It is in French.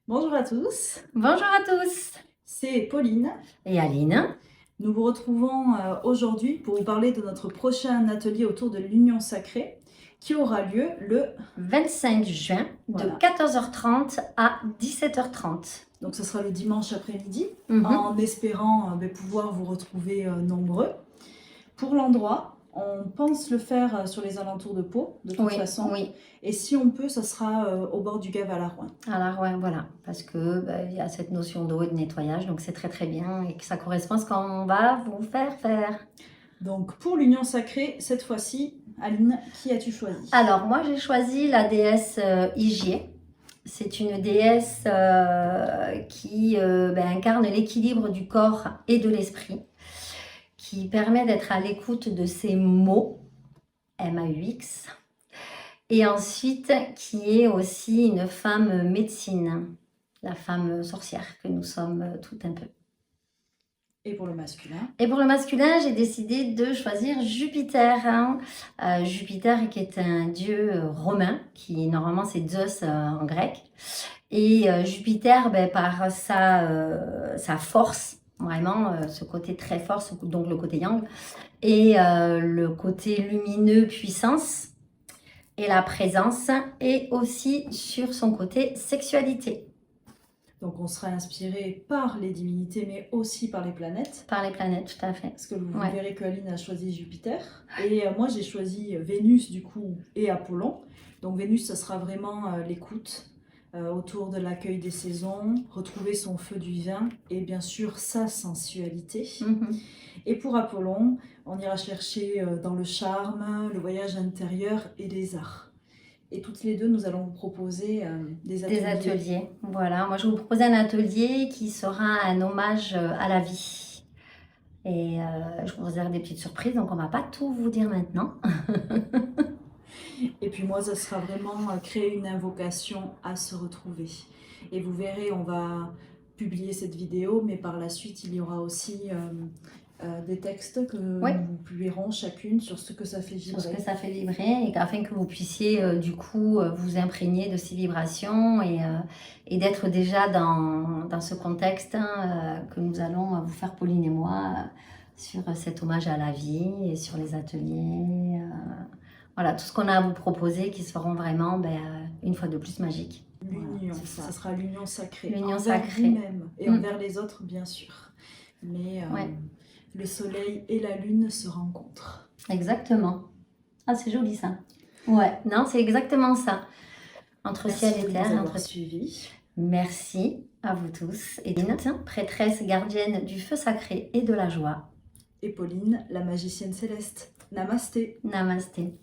Bonjour à tous, Bonjour à tous c'est Pauline. et Aline. Nous vous retrouvons aujourd'hui pour vous parler de notre prochain atelier autour de l'union sacrée qui aura lieu le 25 juin de Voilà. 14h30 à 17h30. Donc ce sera le dimanche après-midi, Mhm. en espérant pouvoir vous retrouver nombreux. Pour l'endroit, on pense le faire sur les alentours de Pau, de toute façon. Oui, Et si on peut, ça sera au bord du Gave à la Rouen. alors ouais, voilà, parce que il y a cette notion d'eau et de nettoyage, donc c'est très très bien et que ça correspond à ce qu'on va vous faire faire. Donc pour l'union sacrée, cette fois-ci, Aline, qui as-tu choisi? Alors moi j'ai choisi la déesse Hygiée. C'est une déesse qui incarne l'équilibre du corps et de l'esprit, qui permet d'être à l'écoute de ses mots, MAUX, et ensuite qui est aussi une femme médecine, la femme sorcière que nous sommes tout un peu. Et pour le masculin? Et pour le masculin, j'ai décidé de choisir Jupiter. Jupiter qui est un dieu romain, qui normalement c'est Zeus en grec. Et Jupiter, par sa force, vraiment ce côté très fort, donc le côté yang, et le côté lumineux, puissance, et la présence, et aussi sur son côté sexualité. Donc on sera inspiré par les divinités, mais aussi par les planètes. Par les planètes, tout à fait. Parce que vous Ouais. verrez qu'Aline a choisi Jupiter. Et moi j'ai choisi Vénus du coup et Apollon. Donc Vénus, ça sera vraiment l'écoute autour de l'accueil des saisons, retrouver son feu du vin et bien sûr sa sensualité. Et pour Apollon, on ira chercher dans le charme, le voyage intérieur et les arts. Et toutes les deux, nous allons vous proposer des ateliers. Des ateliers, voilà. Moi, je vais vous proposer un atelier qui sera un hommage à la vie. Et je vous réserve des petites surprises, donc on ne va pas tout vous dire maintenant. Et puis moi, ça sera vraiment créer une invocation à se retrouver. Et vous verrez, on va publier cette vidéo, mais par la suite, il y aura aussi des textes que Oui. nous publierons chacune sur ce que ça fait vibrer. Sur ce que ça fait vibrer, et afin que vous puissiez du coup vous imprégner de ces vibrations et d'être déjà dans ce contexte que nous allons vous faire, Pauline et moi, sur cet hommage à la vie et sur les ateliers. Voilà, tout ce qu'on a à vous proposer qui seront vraiment, une fois de plus, magiques. L'union, voilà, ça sera l'union sacrée. L'union envers sacrée. vous-même et envers les autres, bien sûr. Mais le soleil et la lune se rencontrent. Exactement. Ah, c'est joli ça. Ouais, non, c'est exactement ça. Entre Merci ciel et de terre. nous avoir suivis. Merci à vous tous. Edine, prêtresse gardienne du feu sacré et de la joie. Et Pauline, la magicienne céleste. Namasté. Namasté.